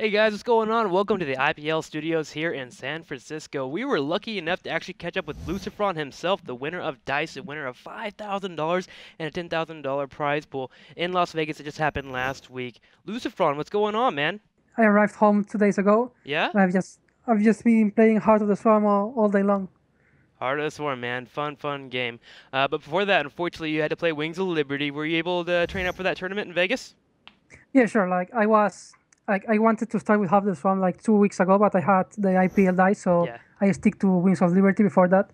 Hey guys, what's going on? Welcome to the IPL studios here in San Francisco. We were lucky enough to actually catch up with LucifroN himself, the winner of Dice, the winner of $5,000 and a $10,000 prize pool in Las Vegas. It just happened last week. LucifroN, what's going on, man? I arrived home 2 days ago, Yeah? and I've just been playing Heart of the Swarm all day long. Heart of the Swarm, man. Fun game. But before that, unfortunately, you had to play Wings of Liberty. Were you able to train up for that tournament in Vegas? Yeah, sure. I wanted to start with Heart of the Swarm like 2 weeks ago, but I had the IPL die, so Yeah. I stick to Wings of Liberty before that.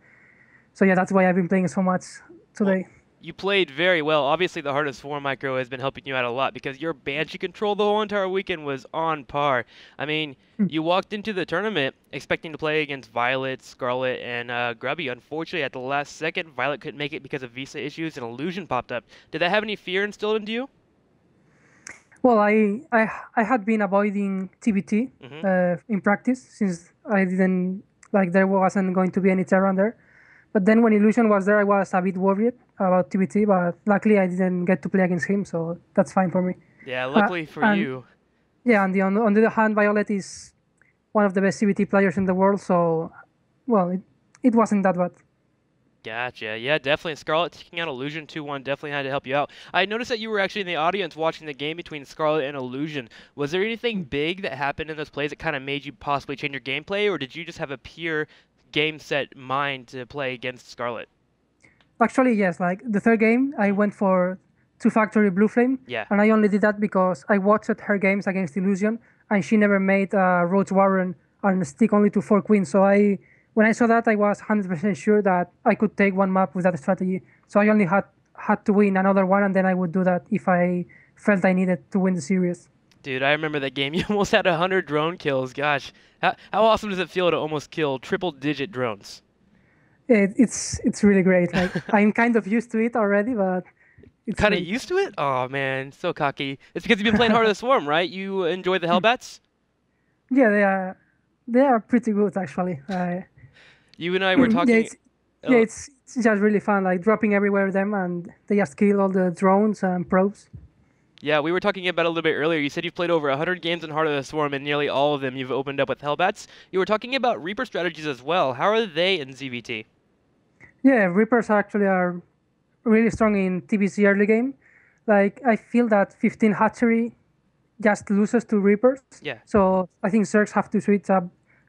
So yeah, that's why I've been playing so much Well, today. you played very well. Obviously, the Heart of Swarm micro has been helping you out a lot because your Banshee control the whole entire weekend was on par. I mean, Hmm. you walked into the tournament expecting to play against Violet, Scarlet, and Grubby. Unfortunately, at the last second, Violet couldn't make it because of visa issues and Illusion popped up. Did that have any fear instilled into you? Well, I had been avoiding TBT Hmm. in practice since I didn't like there wasn't going to be any Terran there. But then when Illusion was there, I was a bit worried about TBT, but luckily I didn't get to play against him, so that's fine for me. Yeah, Uh, luckily for and you. yeah, on the other hand, Violet is one of the best CBT players in the world, so well, it wasn't that bad. Gotcha. Yeah, definitely. Scarlet taking out Illusion 2-1 definitely had to help you out. I noticed that you were actually in the audience watching the game between Scarlet and Illusion. Was there anything big that happened in those plays that kind of made you possibly change your gameplay, or did you just have a pure game set mind to play against Scarlet? Actually, yes, like the third game, I Hmm. went for two factory blue flame, Yeah. and I only did that because I watched her games against Illusion, and she never made Roach Warren and stick only to four queens. When I saw that, I was 100% sure that I could take one map with that strategy. So I only had to win another one, and then I would do that if I felt I needed to win the series. Dude, I remember that game. You almost had 100 drone kills. Gosh, how awesome does it feel to almost kill triple-digit drones? It's really great. Like I'm kind of used to it already, but it's Kind of great. used to it? Oh man, so cocky. It's because you've been playing Heart of the Swarm, right? You enjoy the Hellbats? Yeah, they are pretty good actually. You and I were yeah, talking. it's yeah, Uh, it's just really fun. Like dropping everywhere them, and they just kill all the drones and probes. Yeah, we were talking about it a little bit earlier. You said you've played over 100 games in Heart of the Swarm, and nearly all of them you've opened up with Hellbats. You were talking about Reaper strategies as well. How are they in ZVT? Yeah, Reapers actually are really strong in TBC early game. Like I feel that 15 hatchery just loses to Reapers. Yeah. So I think Zergs have to switch up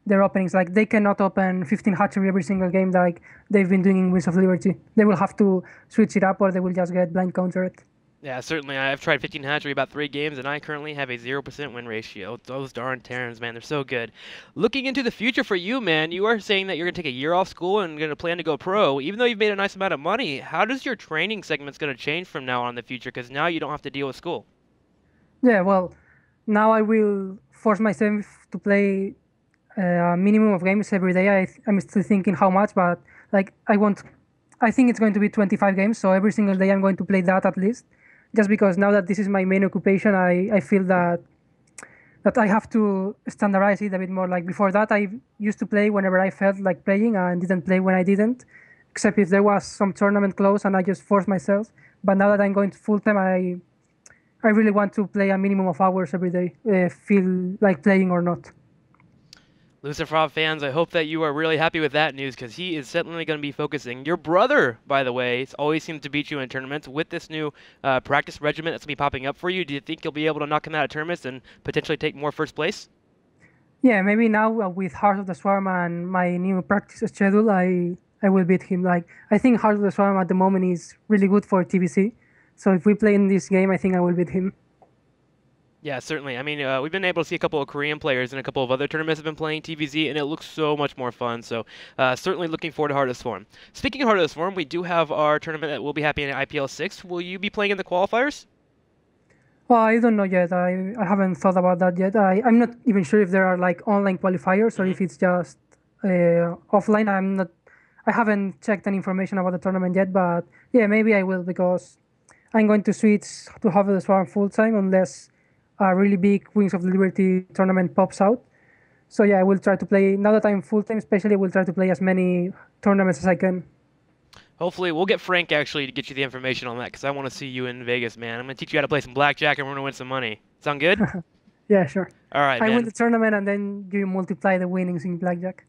their openings. Like they cannot open 15 hatchery every single game like they've been doing in Wings of Liberty. They will have to switch it up or they will just get blind countered. Yeah, certainly. I've tried 15 hatchery about 3 games, and I currently have a 0% win ratio. Those darn Terrans, man, they're so good. Looking into the future for you, man, you are saying that you're going to take a year off school and going to plan to go pro. Even though you've made a nice amount of money, how does your training segment's going to change from now on in the future? Because now you don't have to deal with school. Yeah, well, now I will force myself to play a minimum of games every day. I'm still thinking how much, but like I think it's going to be 25 games. So every single day I'm going to play that at least, just because now that this is my main occupation, I feel that I have to standardize it a bit more. Like before that, I used to play whenever I felt like playing and didn't play when I didn't, except if there was some tournament close and I just forced myself. But now that I'm going to full time, I really want to play a minimum of hours every day, feel like playing or not. LucifroN fans, I hope that you are really happy with that news because he is certainly going to be focusing. Your brother, by the way, always seems to beat you in tournaments with this new practice regimen that's going to be popping up for you. Do you think you'll be able to knock him out of tournaments and potentially take more first place? Yeah, maybe now with Heart of the Swarm and my new practice schedule, I will beat him. Like I think Heart of the Swarm at the moment is really good for TBC. So if we play in this game, I think I will beat him. Yeah, certainly. I mean, we've been able to see a couple of Korean players and a couple of other tournaments have been playing TVZ, and it looks so much more fun. So, certainly looking forward to Heart of the Swarm. Speaking of Heart of the Swarm, we do have our tournament that will be happening in IPL 6. Will you be playing in the qualifiers? Well, I don't know yet. I haven't thought about that yet. I'm not even sure if there are like online qualifiers or Hmm. if it's just offline. I haven't checked any information about the tournament yet, but yeah, maybe I will because I'm going to switch to have the Swarm full time unless a really big Wings of Liberty tournament pops out. So yeah, I will try to play now that I'm full time. Especially, I will try to play as many tournaments as I can. Hopefully, we'll get Frank actually to get you the information on that because I want to see you in Vegas, man. I'm going to teach you how to play some blackjack and we're going to win some money. Sound good? Yeah, sure. All right, I win man. the tournament and then you multiply the winnings in blackjack.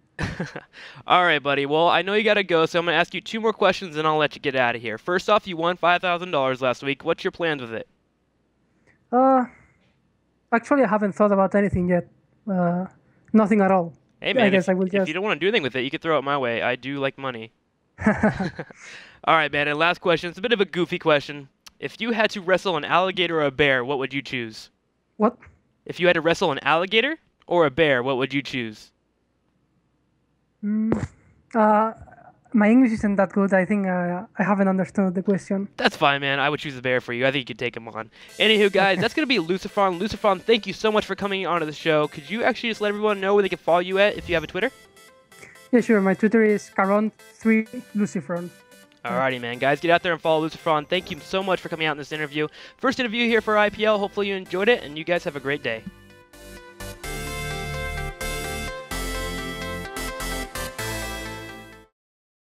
All right, buddy. Well, I know you gotta go, so I'm gonna ask you two more questions, and I'll let you get out of here. First off, you won $5,000 last week. What's your plans with it? Uh, Actually, I haven't thought about anything yet. Uh, Nothing at all. Hey, I man, guess I will if you just. don't want to do anything with it, you can throw it my way. I do like money. All right, man. And last question. It's a bit of a goofy question. If you had to wrestle an alligator or a bear, what would you choose? What? If you had to wrestle an alligator or a bear, what would you choose? Mm, uh, my English isn't that good. I think I haven't understood the question. That's fine, man. I would choose a bear for you. I think you could take him on. Anywho, guys, Okay. that's going to be LucifroN. LucifroN, thank you so much for coming onto the show. Could you actually just let everyone know where they can follow you at if you have a Twitter? Yeah, sure. My Twitter is Caron3Lucifron. Alrighty, man. Guys, get out there and follow LucifroN. Thank you so much for coming out in this interview. First interview here for IPL. Hopefully you enjoyed it, and you guys have a great day.